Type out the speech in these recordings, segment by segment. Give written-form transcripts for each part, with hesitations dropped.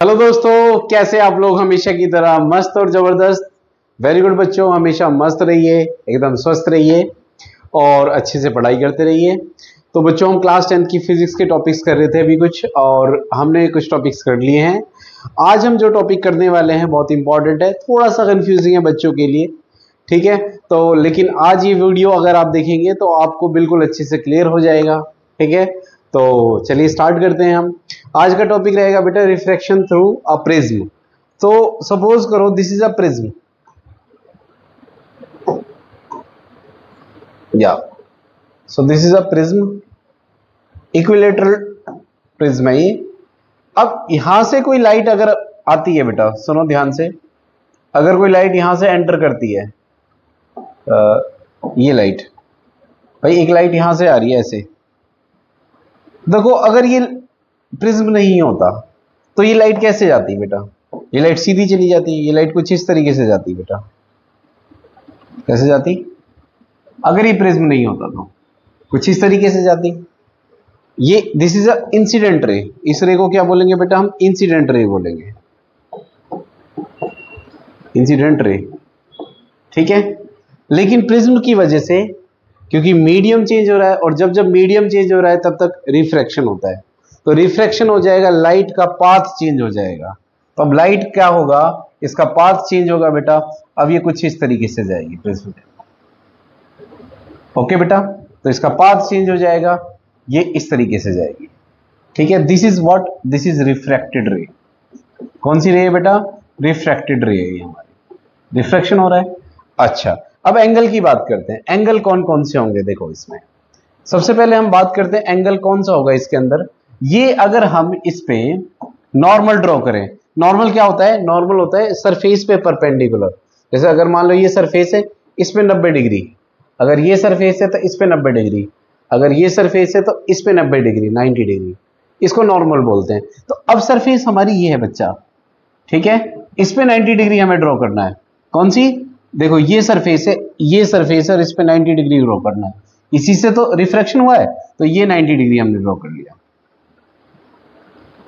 Hello दोस्तों, कैसे आप लोग? हमेशा की तरह मस्त और जबरदस्त। वेरी गुड बच्चों, हमेशा मस्त रहिए, एकदम स्वस्थ रहिए और अच्छे से पढ़ाई करते रहिए। तो बच्चों, हम क्लास 10th की फिजिक्स के टॉपिक्स कर रहे थे अभी कुछ, और हमने कुछ टॉपिक्स कर लिए हैं। आज हम जो टॉपिक करने वाले हैं बहुत इंपॉर्टेंट है, थोड़ा सा कंफ्यूजिंग है बच्चों के लिए, ठीक है। तो लेकिन आज ये वीडियो अगर आप देखेंगे तो आपको बिल्कुल अच्छे से क्लियर हो जाएगा, ठीक है। तो चलिए स्टार्ट करते हैं हम। आज का टॉपिक रहेगा बेटा रिफ्रैक्शन थ्रू अ प्रिज्म। तो सपोज करो दिस इज अ प्रिज्म, या so this is a prism, equilateral prism है ये। अब यहां से कोई लाइट अगर आती है बेटा, सुनो ध्यान से, अगर कोई लाइट यहां से एंटर करती है, ये लाइट, भाई एक लाइट यहां से आ रही है ऐसे, देखो अगर ये प्रिज्म नहीं होता तो ये लाइट कैसे जाती बेटा? ये लाइट सीधी चली जाती, ये लाइट कुछ इस तरीके से जाती बेटा। कैसे जाती? अगर ये प्रिज्म नहीं होता तो कुछ इस तरीके से जाती। ये this is a incident ray, इस रे को क्या बोलेंगे बेटा? हम इंसिडेंट रे बोलेंगे, इंसिडेंट रे, ठीक है। लेकिन प्रिज्म की वजह से, क्योंकि मीडियम चेंज हो रहा है, और जब जब मीडियम चेंज हो रहा है तब तक रिफ्रैक्शन होता है, तो रिफ्रैक्शन हो जाएगा, लाइट का पाथ चेंज हो जाएगा। तो अब लाइट क्या होगा? इसका पाथ चेंज होगा बेटा। अब ये कुछ इस तरीके से जाएगी प्रिज्म, ओके बेटा। तो इसका पाथ चेंज हो जाएगा, ये इस तरीके से जाएगी, ठीक है। This is what, this is refracted रे। कौन सी रे है बेटा? रिफ्रैक्टेड रे है ये हमारी, रिफ्रैक्शन हो रहा है। अच्छा, अब एंगल की बात करते हैं। एंगल कौन कौन से होंगे देखो इसमें। सबसे पहले हम बात करते हैं एंगल कौन सा होगा इसके अंदर। ये अगर हम इस पे नॉर्मल ड्रॉ करें, नॉर्मल क्या होता है? नॉर्मल होता है सरफेस पे परपेंडिकुलर। जैसे अगर मान लो ये सरफेस है, इस पे 90 डिग्री, अगर ये सरफेस है तो इस पे 90 डिग्री, अगर ये सरफेस है तो इस पे 90 डिग्री, 90 डिग्री, इसको नॉर्मल बोलते हैं। तो अब सरफेस हमारी ये है बच्चा, ठीक है। इस पे 90 डिग्री हमें ड्रॉ करना है। कौन सी? देखो ये सरफेस है, ये सरफेस है और इस पे 90 डिग्री ड्रॉ करना है। इसी से तो रिफ्रैक्शन हुआ है, तो ये 90 डिग्री हमने ड्रॉ कर लिया।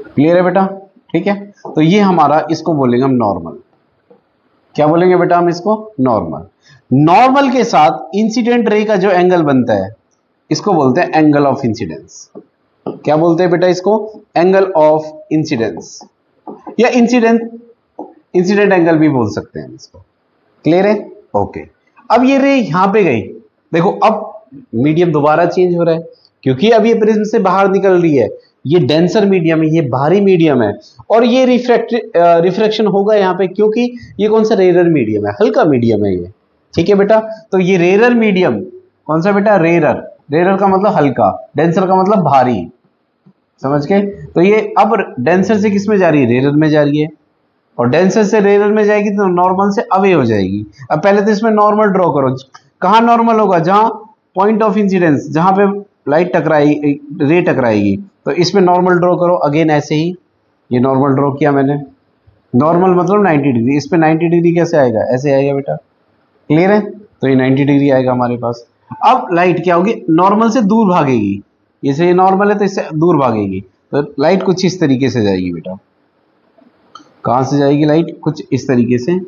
क्लियर है बेटा? ठीक है। तो ये हमारा, इसको बोलेंगे हम नॉर्मल। क्या बोलेंगे बेटा हम इसको? नॉर्मल। नॉर्मल के साथ इंसिडेंट रे का जो एंगल बनता है, इसको बोलते हैं एंगल ऑफ इंसिडेंस। क्या बोलते हैं बेटा इसको? एंगल ऑफ इंसिडेंस, या इंसिडेंट एंगल भी बोल सकते हैं इसको। क्लियर है? ओके। अब ये रे यहां पे गई, देखो अब मीडियम दोबारा चेंज हो रहा है, क्योंकि अब ये प्रिज्म से बाहर निकल रही है। ये डेंसर मीडियम है, ये भारी मीडियम है, और ये रिफ्रैक्शन होगा यहाँ पे, क्योंकि ये कौन सा? रेरर मीडियम है, हल्का मीडियम है ये, ठीक है बेटा। तो ये रेरर मीडियम कौन सा बेटा? रेरर। रेरर का मतलब हल्का, डेंसर का मतलब भारी, समझ गए? तो ये अब डेंसर से किस में जा रही है? रेरर में जा रही है, और डेंसर से रेरर में जाएगी तो नॉर्मल से अवे हो जाएगी। अब पहले तो इसमें नॉर्मल ड्रॉ करो। कहां नॉर्मल होगा? जहां पॉइंट ऑफ इंसिडेंस, जहां पे लाइट टकराएगी, रे टकराएगी, तो इसमें नॉर्मल ड्रॉ करो। अगेन ऐसे ही ये नॉर्मल ड्रॉ किया मैंने। नॉर्मल मतलब 90 डिग्री, इस पे 90 डिग्री कैसे आएगा? ऐसे आएगा बेटा। क्लियर है? तो ये 90 डिग्री आएगा हमारे पास। अब लाइट क्या होगी? नॉर्मल से दूर भागेगी। जैसे ये नॉर्मल है तो इससे दूर भागेगी, तो लाइट कुछ इस तरीके से जाएगी बेटा। कहां से जाएगी लाइट? कुछ इस तरीके से।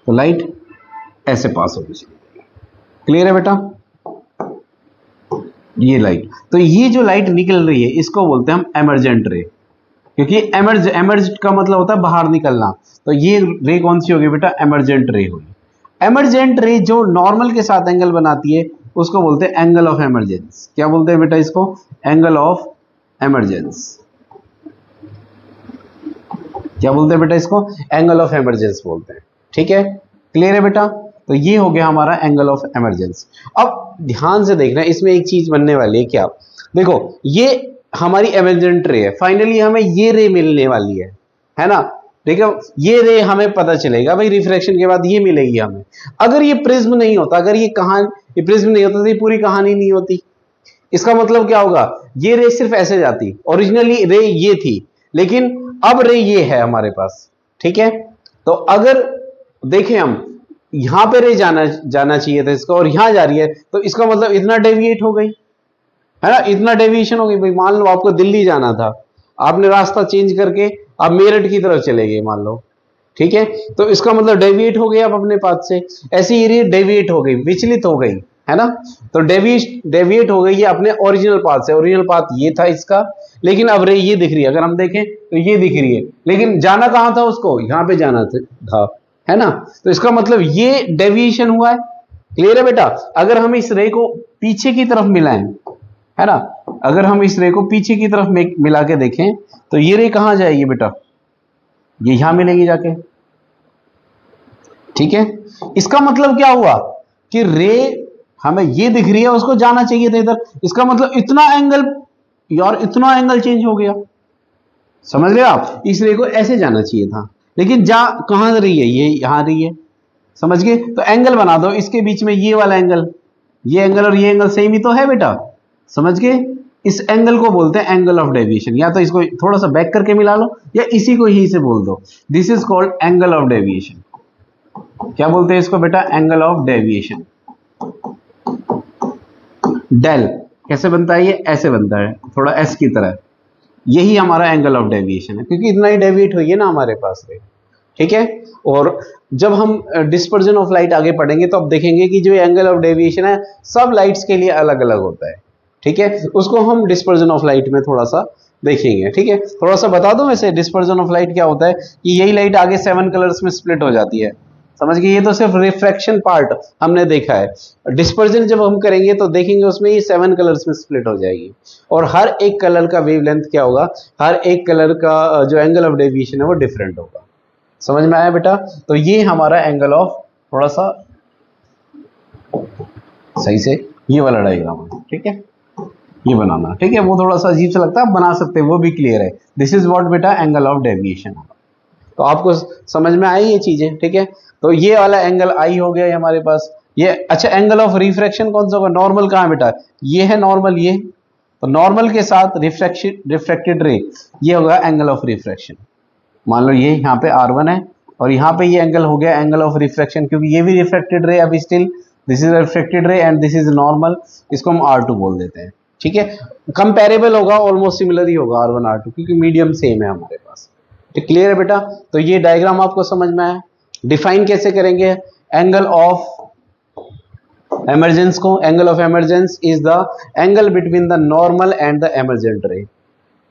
तो लाइट ऐसे पास होगी। क्लियर है बेटा? ये लाइट, तो ये जो लाइट निकल रही है इसको बोलते हैं हम एमर्जेंट रे, क्योंकि एमर्ज का मतलब होता है बाहर निकलना। तो ये रे कौन सी होगी बेटा? एमर्जेंट रे होगी। एमर्जेंट रे जो नॉर्मल के साथ एंगल बनाती है उसको बोलते हैं एंगल ऑफ एमर्जेंस। क्या बोलते हैं बेटा इसको? Angle of emergence. क्या बोलते हैं बेटा इसको? एंगल ऑफ एमर्जेंस बोलते हैं, ठीक है। क्लियर है बेटा? तो ये हो गया हमारा एंगल ऑफ एमर्जेंस। अब ध्यान से देखना, इसमें एक चीज बनने वाली है। क्या? देखो ये हमारी एमर्जेंट रे है, फाइनली हमें ये रे मिलने वाली है ना? देखो ये रे हमें पता चलेगा भाई, रिफ्रैक्शन के बाद ये मिलेगी हमें। अगर ये प्रिज्म नहीं होता, अगर ये प्रिज्म नहीं होता तो ये पूरी कहानी नहीं होती। इसका मतलब क्या होगा? ये रे सिर्फ ऐसे जाती, ओरिजिनली रे ये थी, लेकिन अब रे ये है हमारे पास, ठीक है। तो अगर देखें हम, यहां पे रे जाना चाहिए था इसका, और यहां जा रही है, तो इसका मतलब इतना डेविएट हो गई। है ना, इतना डेविएशन हो गई भाई। मान लो आपको दिल्ली जाना था, आपने रास्ता चेंज करके आप मेरठ की तरफ चले गए मान लो, ठीक है, तो इसका मतलब डेविएट हो गए आप अपने पाथ से। ऐसी एरिया डेविएट हो गई, विचलित हो गई, है ना, तो डेविएट हो गई ये अपने ओरिजिनल पाथ से। ओरिजिनल पाथ ये था इसका, लेकिन अब रे ये दिख रही है, अगर हम देखें तो ये दिख रही है, लेकिन जाना कहां था उसको, यहां पे जाना था, है ना, तो इसका मतलब ये डेविएशन हुआ है। क्लियर है बेटा। अगर हम इस रे को पीछे की तरफ मिलाएं, है ना, अगर हम इस रे को पीछे की तरफ मिला के देखें तो ये रे कहां जाएगी बेटा, ये यहां मिलेगी जाके, ठीक है। इसका मतलब क्या हुआ कि रे हमें ये दिख रही है, उसको जाना चाहिए था इधर, इसका मतलब इतना एंगल, यार इतना एंगल चेंज हो गया, समझ रहे आप, इस रे को ऐसे जाना चाहिए था, लेकिन जा कहां रही है, ये यहां रही है, समझ गए। तो एंगल बना दो इसके बीच में, ये वाला एंगल, ये एंगल और ये एंगल सेम ही तो है बेटा, समझ गए। इस एंगल को बोलते हैं एंगल ऑफ डेविएशन, या तो इसको थोड़ा सा बैक करके मिला लो या इसी को ही से बोल दो, this is called angle of deviation. क्या बोलते हैं इसको बेटा, एंगल ऑफ डेविएशन। डेल कैसे बनता है, ये ऐसे बनता है, थोड़ा एस की तरह, यही हमारा एंगल ऑफ डेविएशन है, क्योंकि इतना ही डेविएट हुई है ना हमारे पास रे, ठीक है। और जब हम डिस्पर्जन ऑफ लाइट आगे पढ़ेंगे तो अब देखेंगे कि जो एंगल ऑफ डेविएशन है सब लाइट्स के लिए अलग अलग होता है, ठीक है, उसको हम डिस्पर्जन ऑफ लाइट में थोड़ा सा देखेंगे, ठीक है। थोड़ा सा बता दूं वैसे डिस्पर्जन ऑफ लाइट क्या होता है, कि यही लाइट आगे 7 कलर्स में स्प्लिट हो जाती है, समझ गए। ये तो सिर्फ रिफ्रैक्शन पार्ट हमने देखा है, डिस्पर्जन जब हम करेंगे तो देखेंगे उसमें ये 7 कलर्स में स्प्लिट हो जाएगी, और हर एक कलर का वेवलेंथ क्या होगा, हर एक कलर का जो एंगल ऑफ डेविएशन है वो डिफरेंट होगा, समझ में आया बेटा। तो ये हमारा एंगल ऑफ, थोड़ा सा सही से ये वाला डायग्राम है, ठीक है, ये बनाना, ठीक है, वो थोड़ा सा अजीब सा लगता है, आप बना सकते हैं, वो भी क्लियर है। दिस इज व्हाट बेटा एंगल ऑफ डेविएशन। तो आपको समझ में आई ये चीजें, ठीक है। तो ये वाला एंगल आई हो गया हमारे पास, ये अच्छा। एंगल ऑफ रिफ्रैक्शन कौन सा होगा, नॉर्मल कहाँ है बेटा, ये है नॉर्मल, ये तो नॉर्मल के साथ रिफ्रैक्टेड रे, ये होगा एंगल ऑफ रिफ्रैक्शन। मान लो ये यहाँ पे R1 है और यहाँ पे ये एंगल हो गया एंगल ऑफ रिफ्रैक्शन, क्योंकि ये भी रिफ्रैक्टेड रे, अभी स्टिल दिस इज रिफ्रैक्टेड रे एंड दिस इज नॉर्मल, इसको हम R2 बोल देते हैं, ठीक है। कंपेरेबल होगा, ऑलमोस्ट सिमिलर ही होगा R1 R2, क्योंकि मीडियम सेम है हमारे पास, ठीक, क्लियर है बेटा। तो ये डायग्राम आपको समझ में आया। डिफाइन कैसे करेंगे एंगल ऑफ एमर्जेंस को, angle of emergence is the angle between the normal and the emergent रे।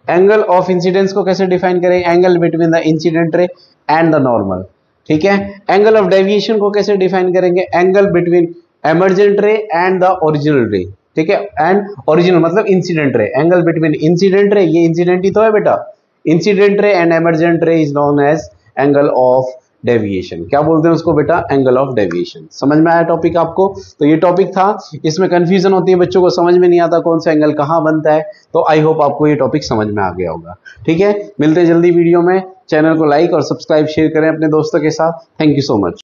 एंगल ऑफ इंसिडेंस को कैसे डिफाइन करें, angle between the incident ray and the normal, ठीक है। एंगल ऑफ डेविएशन को कैसे डिफाइन करेंगे, एंगल बिटवीन एमर्जेंट रे एंड द ओरिजिनल रे, ठीक है, एंड ओरिजिनल मतलब incident ray, angle between incident ray, ये इंसिडेंट ही तो है बेटा, incident ray and emergent ray is known as angle of deviation. क्या बोलते हैं उसको बेटा, एंगल ऑफ डेविएशन। समझ में आया टॉपिक आपको। तो ये टॉपिक था, इसमें कंफ्यूजन होती है बच्चों को, समझ में नहीं आता कौन सा एंगल कहां बनता है, तो आई होप आपको ये टॉपिक समझ में आ गया होगा, ठीक है। मिलते हैं जल्दी वीडियो में, चैनल को लाइक और सब्सक्राइब शेयर करें अपने दोस्तों के साथ। Thank you so much.